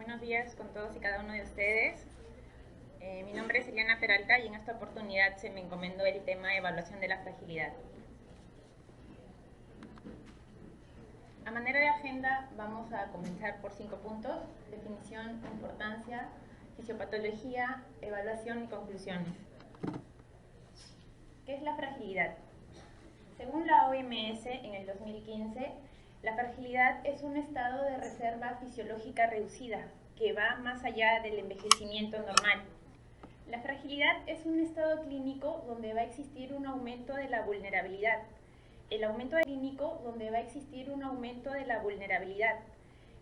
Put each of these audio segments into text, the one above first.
buenos días con todos y cada uno de ustedes. Mi nombre es Eliana Peralta y en esta oportunidad se me encomendó el tema de evaluación de la fragilidad. A manera de agenda vamos a comenzar por 5 puntos: definición, importancia, fisiopatología, evaluación y conclusiones. ¿Qué es la fragilidad? Según la OMS, en el 2015, la fragilidad es un estado de reserva fisiológica reducida que va más allá del envejecimiento normal. La fragilidad es un estado clínico donde va a existir un aumento de la vulnerabilidad. El aumento clínico donde va a existir un aumento de la vulnerabilidad.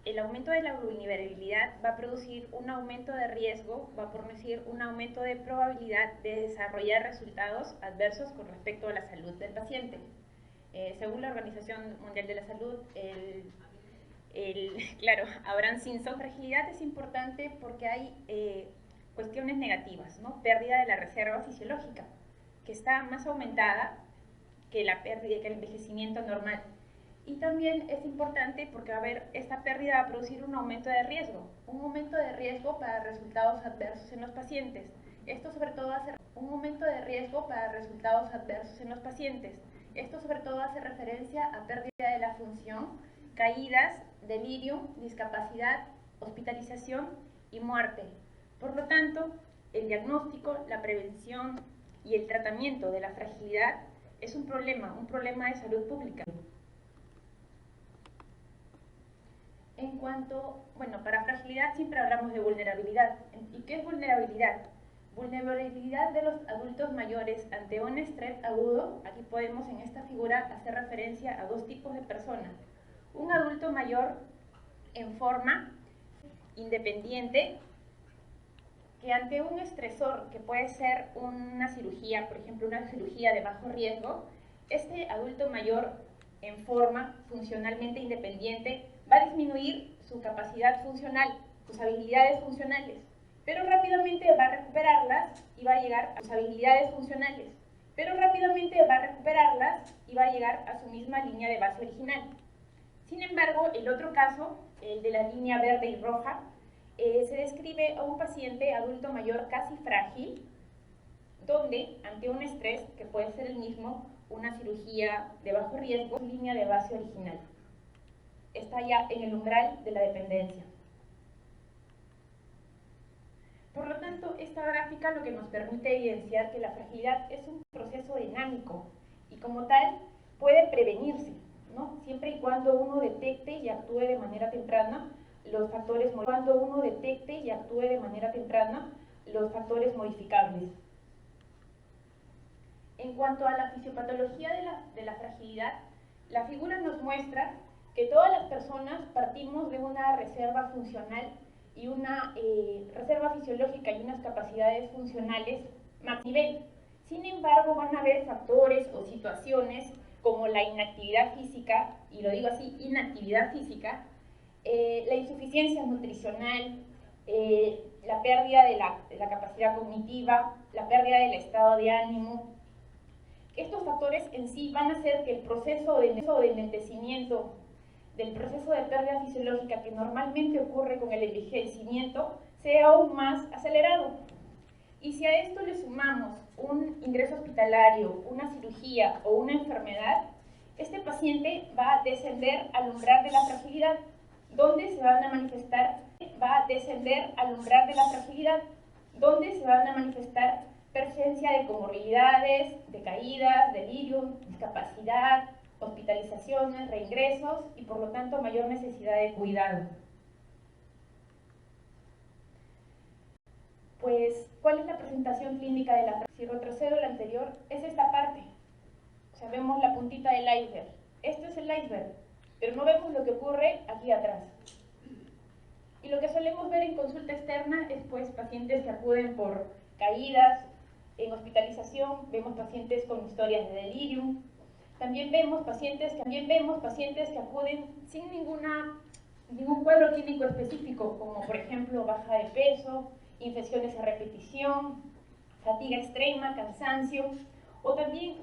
El aumento de la vulnerabilidad va a producir un aumento de riesgo, va a producir un aumento de probabilidad de desarrollar resultados adversos con respecto a la salud del paciente. Según la Organización Mundial de la Salud, Abraham Simpson, fragilidad es importante porque hay cuestiones negativas, ¿no? Pérdida de la reserva fisiológica, que está más aumentada que la pérdida, que el envejecimiento normal. Y también es importante porque esta pérdida va a producir un aumento de riesgo para resultados adversos en los pacientes. Esto sobre todo hace referencia a pérdida de la función, caídas, delirio, discapacidad, hospitalización y muerte. Por lo tanto, el diagnóstico, la prevención y el tratamiento de la fragilidad es un problema de salud pública. Para fragilidad siempre hablamos de vulnerabilidad. ¿Y qué es vulnerabilidad? Vulnerabilidad de los adultos mayores ante un estrés agudo. Aquí podemos en esta figura hacer referencia a 2 tipos de personas. Un adulto mayor en forma independiente que ante un estresor que puede ser una cirugía, por ejemplo una cirugía de bajo riesgo, este adulto mayor en forma funcionalmente independiente va a disminuir su capacidad funcional, sus habilidades funcionales, pero rápidamente va a recuperarlas y va a llegar a sus habilidades funcionales, a su misma línea de base original. Sin embargo, el otro caso, el de la línea verde y roja, se describe a un paciente adulto mayor casi frágil, donde ante un estrés, que puede ser el mismo, una cirugía de bajo riesgo, su línea de base original está ya en el umbral de la dependencia. Por lo tanto, esta gráfica lo que nos permite evidenciar que la fragilidad es un proceso dinámico y como tal puede prevenirse, ¿no? Siempre y cuando uno detecte y actúe de manera temprana los factores modificables. En cuanto a la fisiopatología de la fragilidad, la figura nos muestra que todas las personas partimos de una reserva funcional y una reserva fisiológica y unas capacidades funcionales max nivel. Sin embargo, van a haber factores o situaciones como la inactividad física, y lo digo así, inactividad física, la insuficiencia nutricional, la pérdida de la capacidad cognitiva, la pérdida del estado de ánimo. Estos factores en sí van a hacer que el proceso de enlentecimiento del proceso de pérdida fisiológica que normalmente ocurre con el envejecimiento sea aún más acelerado. Y si a esto le sumamos un ingreso hospitalario, una cirugía o una enfermedad, este paciente va a descender al umbral de la fragilidad, donde se van a manifestar presencia de comorbilidades, de caídas, delirium, discapacidad, hospitalizaciones, reingresos y por lo tanto mayor necesidad de cuidado. Pues, ¿cuál es la presentación clínica de la fragilidad? Si retrocedo a la anterior, es esta parte. O sea, vemos la puntita del iceberg. Esto es el iceberg, pero no vemos lo que ocurre aquí atrás. Y lo que solemos ver en consulta externa es pues pacientes que acuden por caídas. En hospitalización vemos pacientes con historias de delirium. También vemos pacientes que acuden sin ningún cuadro clínico específico, como por ejemplo baja de peso, infecciones a repetición, fatiga extrema, cansancio, o también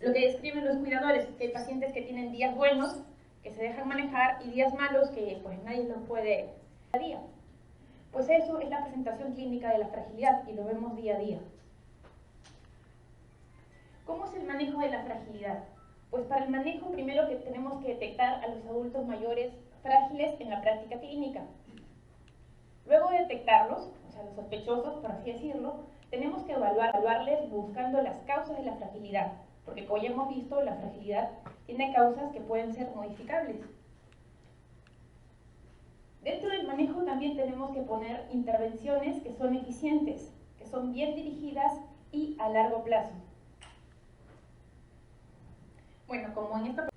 lo que describen los cuidadores, que hay pacientes que tienen días buenos, que se dejan manejar, y días malos que pues nadie los puede día. Pues eso es la presentación clínica de la fragilidad y lo vemos día a día. ¿Cómo es el manejo de la fragilidad? Pues para el manejo primero que tenemos que detectar a los adultos mayores frágiles en la práctica clínica. Luego de detectarlos, o sea, los sospechosos, por así decirlo, tenemos que evaluarles buscando las causas de la fragilidad, porque como ya hemos visto, la fragilidad tiene causas que pueden ser modificables. Dentro del manejo también tenemos que poner intervenciones que son eficientes, que son bien dirigidas y a largo plazo. Bueno, como en esta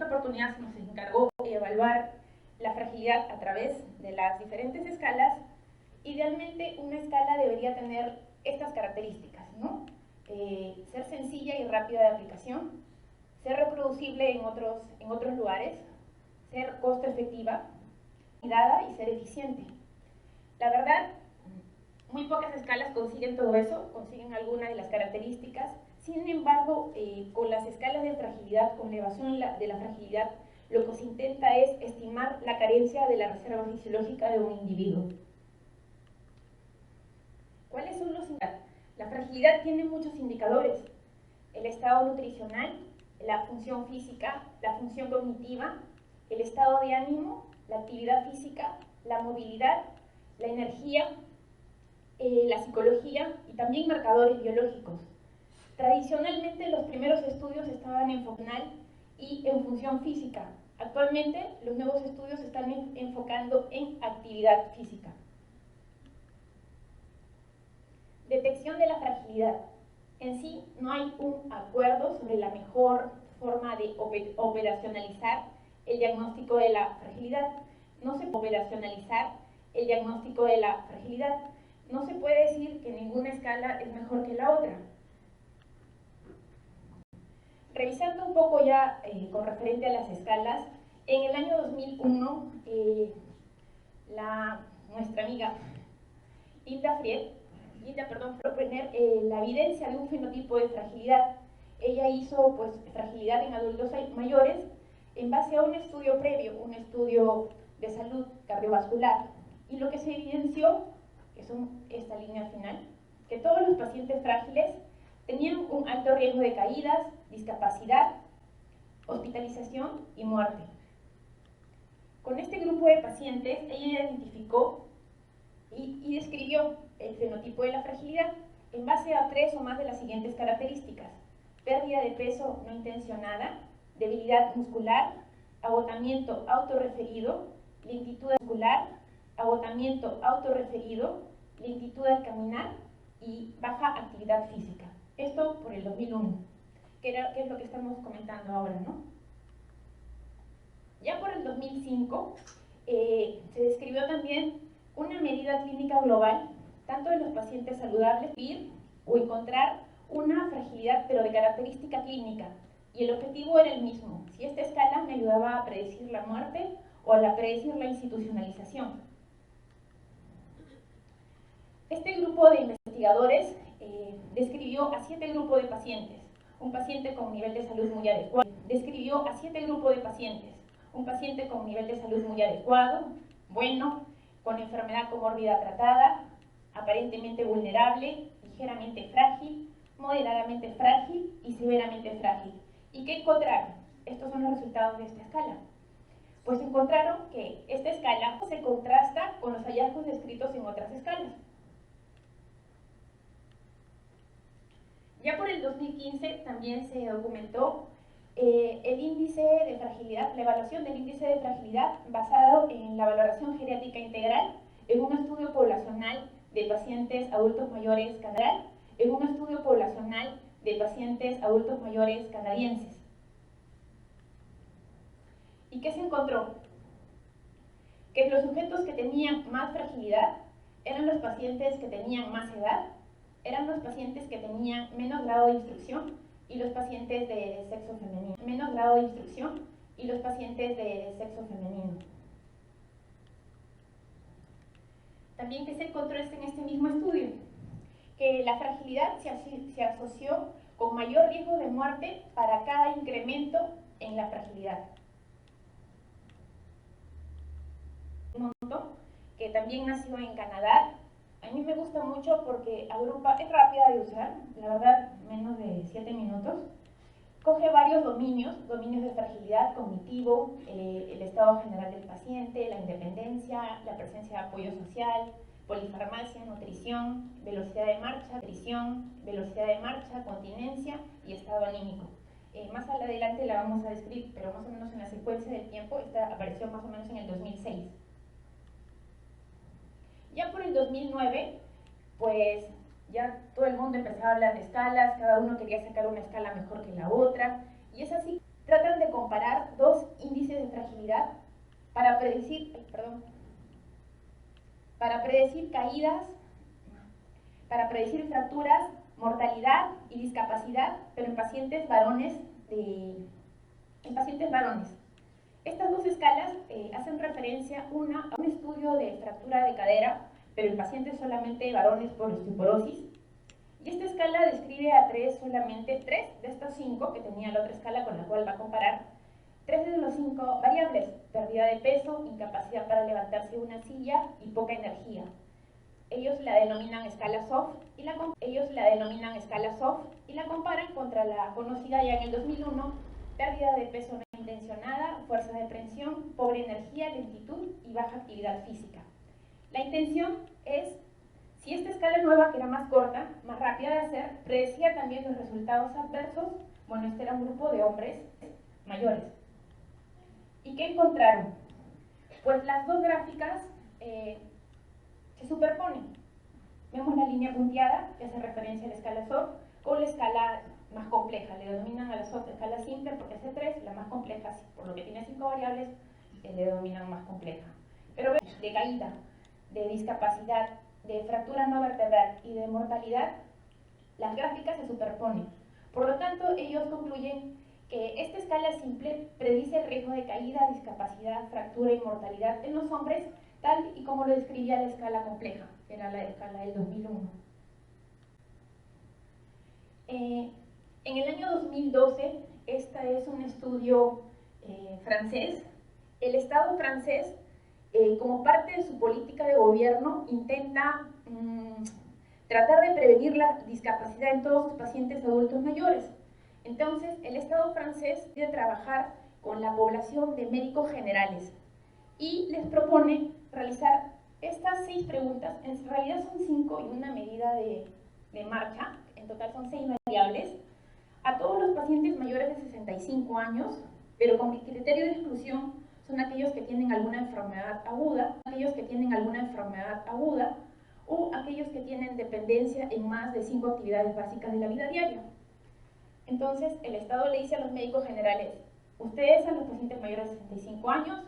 oportunidad se nos encargó evaluar la fragilidad a través de las diferentes escalas, idealmente una escala debería tener estas características, ¿no? Ser sencilla y rápida de aplicación, ser reproducible en otros lugares, ser costo efectiva, dada y ser eficiente. La verdad, muy pocas escalas consiguen todo eso, consiguen algunas de las características. Sin embargo, con las escalas de fragilidad, con la elevación de la fragilidad, lo que se intenta es estimar la carencia de la reserva fisiológica de un individuo. ¿Cuáles son los indicadores? La fragilidad tiene muchos indicadores: el estado nutricional, la función física, la función cognitiva, el estado de ánimo, la actividad física, la movilidad, la energía, la psicología y también marcadores biológicos. Tradicionalmente los primeros estudios estaban en funcional y en función física. Actualmente los nuevos estudios están enfocando en actividad física. Detección de la fragilidad. En sí no hay un acuerdo sobre la mejor forma de operacionalizar el diagnóstico de la fragilidad. No se puede operacionalizar el diagnóstico de la fragilidad. No se puede decir que ninguna escala es mejor que la otra. Revisando un poco ya con referente a las escalas, en el año 2001, nuestra amiga Linda proponer la evidencia de un fenotipo de fragilidad. Ella hizo pues fragilidad en adultos mayores en base a un estudio previo, un estudio de salud cardiovascular. Y lo que se evidenció, que son esta línea final, que todos los pacientes frágiles tenían un alto riesgo de caídas, discapacidad, hospitalización y muerte. Con este grupo de pacientes, ella identificó y describió el fenotipo de la fragilidad en base a 3 o más de las siguientes características: pérdida de peso no intencionada, debilidad muscular, agotamiento autorreferido, lentitud muscular, agotamiento autorreferido, lentitud al caminar y baja actividad física. Esto por el 2001, que es lo que estamos comentando ahora, ¿no? Ya por el 2005 se describió también una medida clínica global, tanto de los pacientes saludables, o encontrar una fragilidad, pero de característica clínica. Y el objetivo era el mismo: si esta escala me ayudaba a predecir la muerte o a predecir la institucionalización. Este grupo de investigadores describió a 7 grupos de pacientes. Un paciente con nivel de salud muy adecuado. Describió a 7 grupos de pacientes. Un paciente con nivel de salud muy adecuado, bueno, con enfermedad comórbida tratada, aparentemente vulnerable, ligeramente frágil, moderadamente frágil y severamente frágil. ¿Y qué encontraron? Estos son los resultados de esta escala. Pues encontraron que esta escala se contrasta con los hallazgos descritos en otras escalas. Ya por el 2015 también se documentó el índice de fragilidad, la evaluación del índice de fragilidad basado en la valoración geriátrica integral en un estudio poblacional de pacientes adultos mayores canadienses, ¿Y qué se encontró? Que los sujetos que tenían más fragilidad eran los pacientes que tenían más edad, eran los pacientes que tenían menos grado de instrucción y los pacientes de sexo femenino. También que se encontró en este mismo estudio, que la fragilidad se asoció con mayor riesgo de muerte para cada incremento en la fragilidad. que también nació en Canadá. A mí me gusta mucho porque agrupa, es rápida de usar, la verdad, menos de 7 minutos. Coge varios dominios de fragilidad, cognitivo, el estado general del paciente, la independencia, la presencia de apoyo social, polifarmacia, nutrición, velocidad de marcha, continencia y estado anímico. Más adelante la vamos a describir, pero más o menos en la secuencia del tiempo. Esta apareció más o menos en el 2006. Ya por el 2009, pues ya todo el mundo empezaba a hablar de escalas, cada uno quería sacar una escala mejor que la otra, y es así. Tratan de comparar dos índices de fragilidad para predecir caídas, para predecir fracturas, mortalidad y discapacidad, pero en pacientes varones. Estas dos escalas hacen referencia una a un estudio de fractura de cadera, pero en pacientes solamente varones por osteoporosis. Y esta escala describe a solamente tres de estos 5 que tenía la otra escala con la cual va a comparar. 3 de los 5 variables: pérdida de peso, incapacidad para levantarse de una silla y poca energía. Ellos la denominan escala SOF y la comparan contra la conocida ya en el 2001, pérdida de peso no intencionada, fuerza de presión, pobre energía, lentitud y baja actividad física. La intención es, si esta escala nueva, que era más corta, más rápida de hacer, predecía también los resultados adversos. Bueno, este era un grupo de hombres mayores. ¿Y qué encontraron? Pues las dos gráficas se superponen. Vemos la línea punteada, que hace referencia a la escala SOF, con la escala más compleja. Le denominan a la SOF escala simple porque es de 3, la más compleja, por lo que tiene 5 variables, le denominan más compleja. Pero de caída, de discapacidad, de fractura no vertebral y de mortalidad, las gráficas se superponen. Por lo tanto, ellos concluyen que esta escala simple predice el riesgo de caída, discapacidad, fractura y mortalidad en los hombres, tal y como lo describía la escala compleja, que era la escala del 2001. En el año 2012, este es un estudio francés. El Estado francés, como parte de su política de gobierno, intenta tratar de prevenir la discapacidad en todos sus pacientes adultos mayores. Entonces, el Estado francés debe trabajar con la población de médicos generales y les propone realizar estas 6 preguntas. En realidad son 5 y una medida de marcha. En total son 6 variables. A todos los pacientes mayores de 65 años, pero con criterio de exclusión son aquellos que tienen alguna enfermedad aguda, o aquellos que tienen dependencia en más de 5 actividades básicas de la vida diaria. Entonces, el Estado le dice a los médicos generales: ustedes a los pacientes mayores de 65 años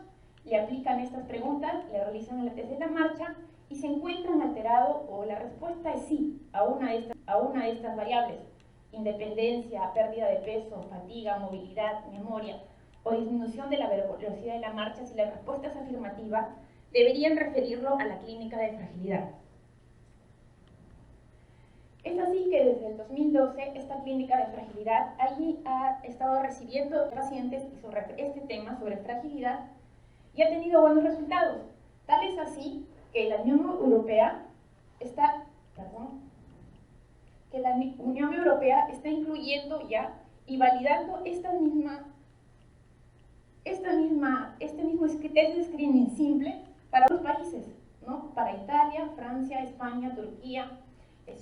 le aplican estas preguntas, le realizan el test de la marcha y se encuentran alterados, o la respuesta es sí a una de estas variables: independencia, pérdida de peso, fatiga, movilidad, memoria o disminución de la velocidad de la marcha. Si la respuesta es afirmativa, deberían referirlo a la clínica de fragilidad. Es así que desde el 2012 esta clínica de fragilidad allí ha estado recibiendo pacientes sobre este tema, sobre fragilidad, y ha tenido buenos resultados. Tal es así que la Unión Europea está incluyendo ya y validando este mismo test de screening simple para otros países, ¿no? Para Italia, Francia, España, Turquía,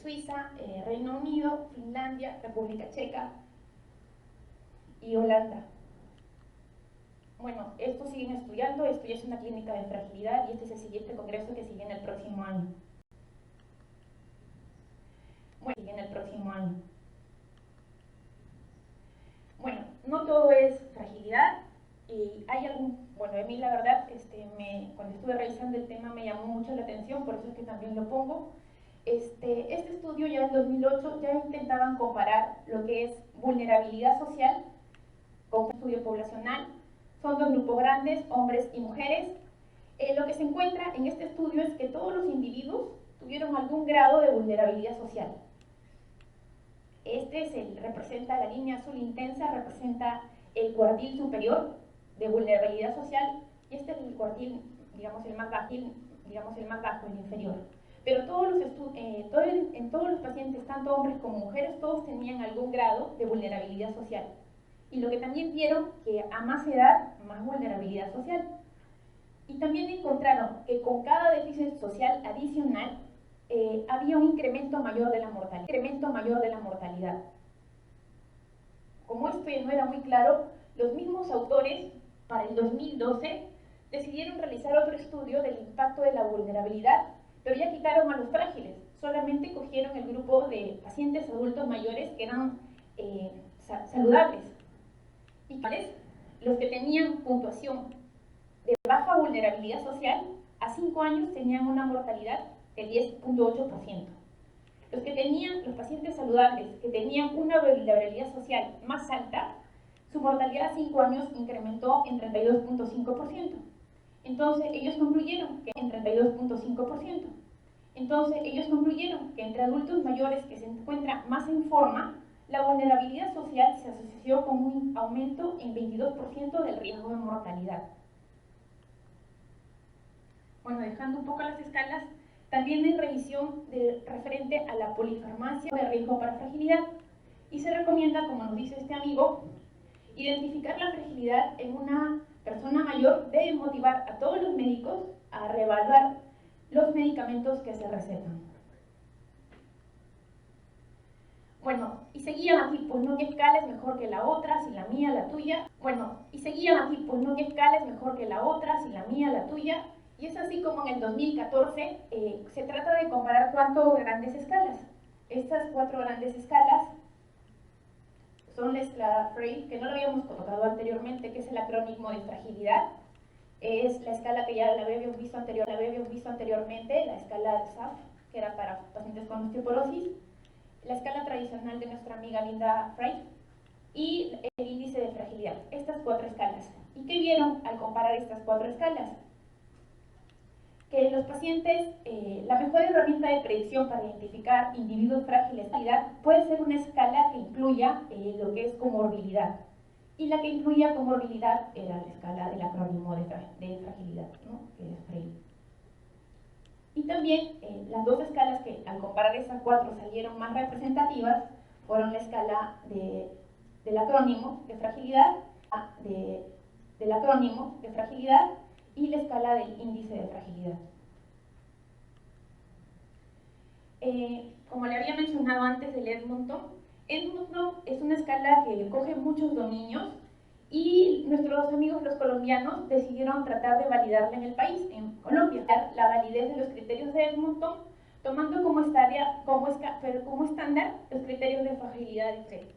Suiza, Reino Unido, Finlandia, República Checa y Holanda. Bueno, estos siguen estudiando, esto ya es una clínica de fragilidad y este es el siguiente congreso que sigue en el próximo año. Bueno, no todo es fragilidad y hay a mí la verdad, cuando estuve revisando el tema me llamó mucho la atención, por eso es que también lo pongo. Este estudio ya en 2008 ya intentaban comparar lo que es vulnerabilidad social con un estudio poblacional. Son 2 grupos grandes, hombres y mujeres. Lo que se encuentra en este estudio es que todos los individuos tuvieron algún grado de vulnerabilidad social. Representa la línea azul intensa, representa el cuartil superior de vulnerabilidad social, y este es el cuartil, digamos, el más digamos el más bajo, el inferior. Pero en todos los pacientes, tanto hombres como mujeres, todos tenían algún grado de vulnerabilidad social. Y lo que también vieron, que a más edad, más vulnerabilidad social. Y también encontraron que con cada déficit social adicional había un incremento mayor de la mortalidad. Como esto no era muy claro, los mismos autores, para el 2012, decidieron realizar otro estudio del impacto de la vulnerabilidad, pero ya quitaron a los frágiles, solamente cogieron el grupo de pacientes adultos mayores que eran saludables. Y los que tenían puntuación de baja vulnerabilidad social, a 5 años tenían una mortalidad del 10.8%. Los pacientes saludables que tenían una vulnerabilidad social más alta, su mortalidad a 5 años incrementó en 32.5%. Entonces ellos concluyeron que entre adultos mayores que se encuentran más en forma, la vulnerabilidad social se asoció con un aumento en 22% del riesgo de mortalidad. Bueno, dejando un poco las escalas, también hay revisión referente a la polifarmacia de riesgo para fragilidad. Y se recomienda, como nos dice este amigo, identificar la fragilidad en una persona mayor debe motivar a todos los médicos a reevaluar los medicamentos que se recetan. Bueno, y seguían aquí, pues no, qué escala es mejor que la otra, si la mía, la tuya. Bueno, y seguían aquí, pues no, qué escala es mejor que la otra, si la mía, la tuya. Y es así como en el 2014 se trata de comparar 4 grandes escalas. Estas 4 grandes escalas son la escala Frail, que no lo habíamos tocado anteriormente, que es el acrónimo de fragilidad. Es la escala que ya la habíamos visto anteriormente, la escala de SAF, que era para pacientes con osteoporosis. La escala tradicional de nuestra amiga Linda Frail y el índice de fragilidad. Estas 4 escalas. ¿Y qué vieron al comparar estas 4 escalas? Que los pacientes, la mejor herramienta de predicción para identificar individuos frágiles puede ser una escala que incluya lo que es comorbilidad. Y la que incluía comorbilidad era la escala del acrónimo de fragilidad, ¿no? Que es Frail. Y también las 2 escalas que al comparar esas 4 salieron más representativas fueron la escala del acrónimo de fragilidad, y la escala del índice de fragilidad. Como le había mencionado antes del Edmonton es una escala que coge muchos dominios y nuestros amigos los colombianos decidieron tratar de validarla en el país, en Colombia, la validez de los criterios de Edmonton, tomando como estándar los criterios de fragilidad de Frail.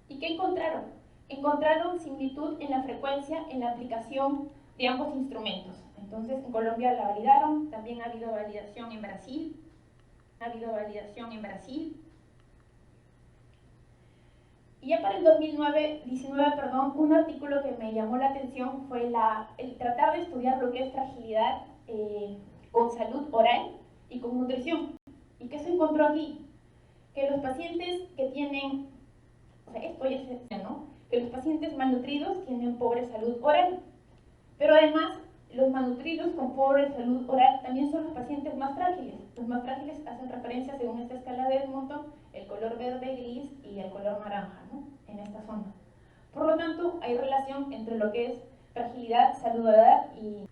¿Y qué encontraron? Encontraron similitud en la frecuencia en la aplicación de ambos instrumentos. Entonces, en Colombia la validaron, también ha habido validación en Brasil. Y ya para el 2019, un artículo que me llamó la atención fue el tratar de estudiar lo que es fragilidad con salud oral y con nutrición. ¿Y qué se encontró aquí? Que los pacientes que tienen, que los pacientes malnutridos tienen pobre salud oral. Pero además, los malnutridos con pobre salud oral también son los pacientes más frágiles. Los más frágiles hacen referencia, según esta escala de Edmonton, el color verde, gris y el color naranja, ¿no? En esta zona. Por lo tanto, hay relación entre lo que es fragilidad, salud oral y...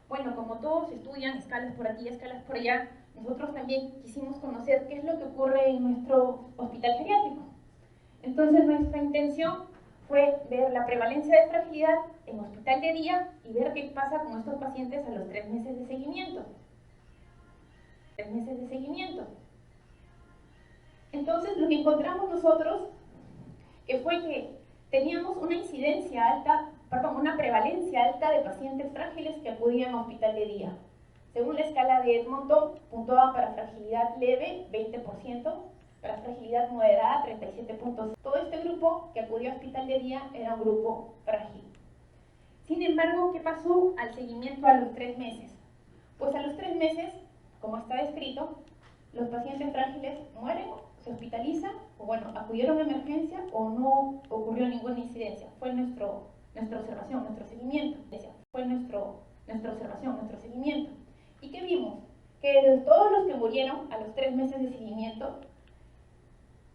Bueno, como todos estudian escalas por aquí, escalas por allá, nosotros también quisimos conocer qué es lo que ocurre en nuestro hospital geriátrico. Entonces, nuestra intención fue ver la prevalencia de fragilidad en hospital de día y ver qué pasa con estos pacientes a los 3 meses de seguimiento. Entonces, lo que encontramos nosotros que fue que teníamos una prevalencia alta de pacientes frágiles que acudían a hospital de día. Según la escala de Edmonton, puntuaban para fragilidad leve 20%, para fragilidad moderada 37%. Todo este grupo que acudió a hospital de día era un grupo frágil. Sin embargo, ¿qué pasó al seguimiento a los 3 meses? Pues a los 3 meses, como está descrito, los pacientes frágiles mueren, se hospitalizan, o bueno, acudieron a emergencia o no ocurrió ninguna incidencia. Fue nuestra observación, nuestro seguimiento. nuestra observación, nuestro seguimiento. ¿Y qué vimos? Que de todos los que murieron a los 3 meses de seguimiento,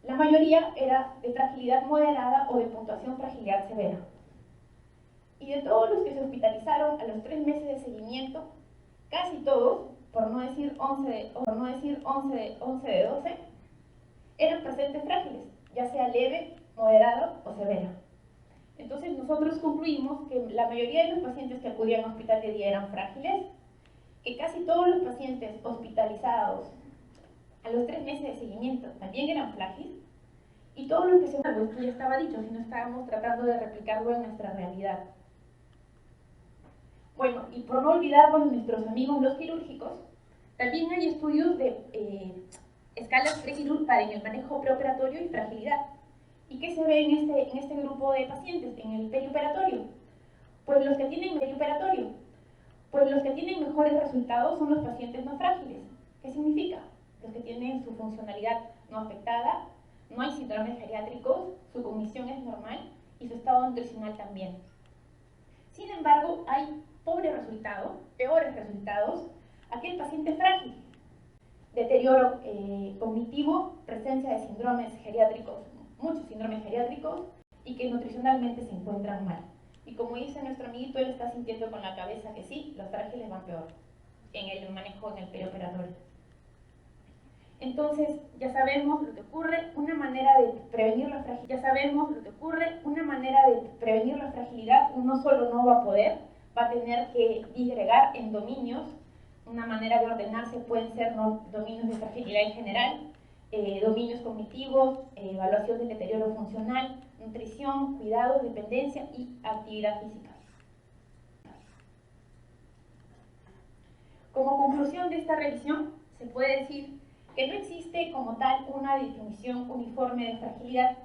la mayoría era de fragilidad moderada o de puntuación fragilidad severa. Y de todos los que se hospitalizaron a los 3 meses de seguimiento, casi todos, por no decir 11 de 12, eran pacientes frágiles, ya sea leve, moderado o severa. Entonces nosotros concluimos que la mayoría de los pacientes que acudían al hospital de día eran frágiles, que casi todos los pacientes hospitalizados a los 3 meses de seguimiento también eran frágiles, y todo lo que se esto ya estaba dicho, si no estábamos tratando de replicarlo en nuestra realidad. Bueno, y por no olvidar con nuestros amigos los quirúrgicos, también hay estudios de escalas prequirúrgicas en el manejo preoperatorio y fragilidad. ¿Y qué se ve en este grupo de pacientes, en el perioperatorio? Pues los que tienen perioperatorio, pues los que tienen mejores resultados son los pacientes no frágiles. ¿Qué significa? Los que tienen su funcionalidad no afectada, no hay síndromes geriátricos, su cognición es normal y su estado nutricional también. Sin embargo, hay peores resultados, aquel paciente frágil, deterioro cognitivo, presencia de síndromes geriátricos, muchos síndromes geriátricos, y que nutricionalmente se encuentran mal. Y como dice nuestro amiguito, él está sintiendo con la cabeza que sí, los frágiles van peor en el manejo en el perioperatorio. Entonces, ya sabemos lo que ocurre, una manera de prevenir la fragilidad. Uno solo no va a poder, va a tener que disgregar en dominios. Una manera de ordenarse pueden ser dominios de fragilidad en general, dominios cognitivos, evaluación del deterioro funcional, nutrición, cuidados, dependencia y actividad física. Como conclusión de esta revisión, se puede decir que no existe como tal una definición uniforme de fragilidad.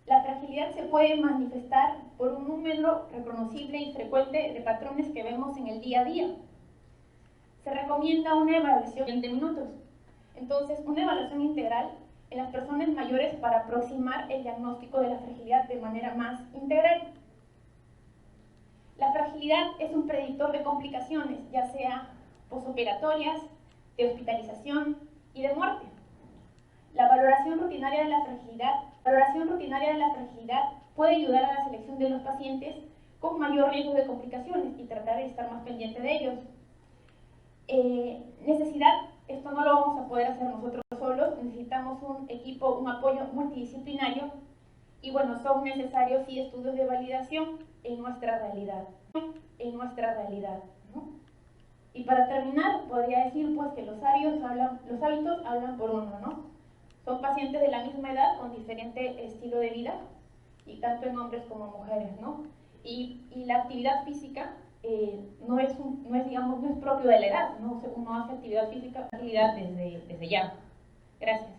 La fragilidad se puede manifestar por un número reconocible y frecuente de patrones que vemos en el día a día. Se recomienda una evaluación de 20 minutos. Entonces, una evaluación integral en las personas mayores para aproximar el diagnóstico de la fragilidad de manera más integral. La fragilidad es un predictor de complicaciones, ya sea posoperatorias, de hospitalización y de muerte. La valoración rutinaria de la fragilidad puede ayudar a la selección de los pacientes con mayor riesgo de complicaciones y tratar de estar más pendiente de ellos. Necesidad, esto no lo vamos a poder hacer nosotros solos, necesitamos un equipo, un apoyo multidisciplinario y bueno, son necesarios sí estudios de validación en nuestra realidad, ¿no? Y para terminar, podría decir pues que los hábitos hablan por uno, ¿no? Son pacientes de la misma edad con diferente estilo de vida, y tanto en hombres como mujeres, ¿no? Y la actividad física no es propio de la edad, ¿no? Uno hace actividad física desde ya. Gracias.